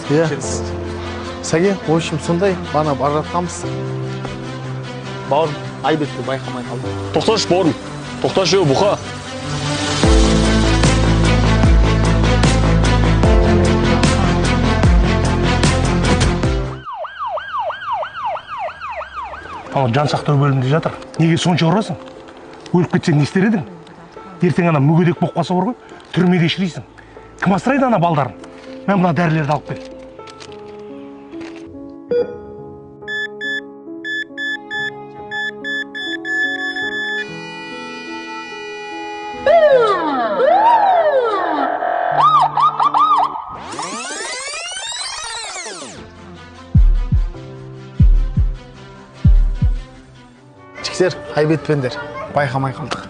Иә. Сәке, ойшым сондай, бана бара жатқанбыз. Бауырым, Айбекті байқамай қалды. Тоқташы, бауырым. Тоқташы, бұқа. Ана жан сақтау бөлімінде жатыр. Неге сонша ұрасың? Өліп кетсең не істер едің? Ертең ана мүгедек болып қалса бар ғой, түрмеде шірейсің. Кім асырайды ана балдарын? Мен мына дәрілерді алып кел. Жексер, Айбекпендер байқамай қалдық.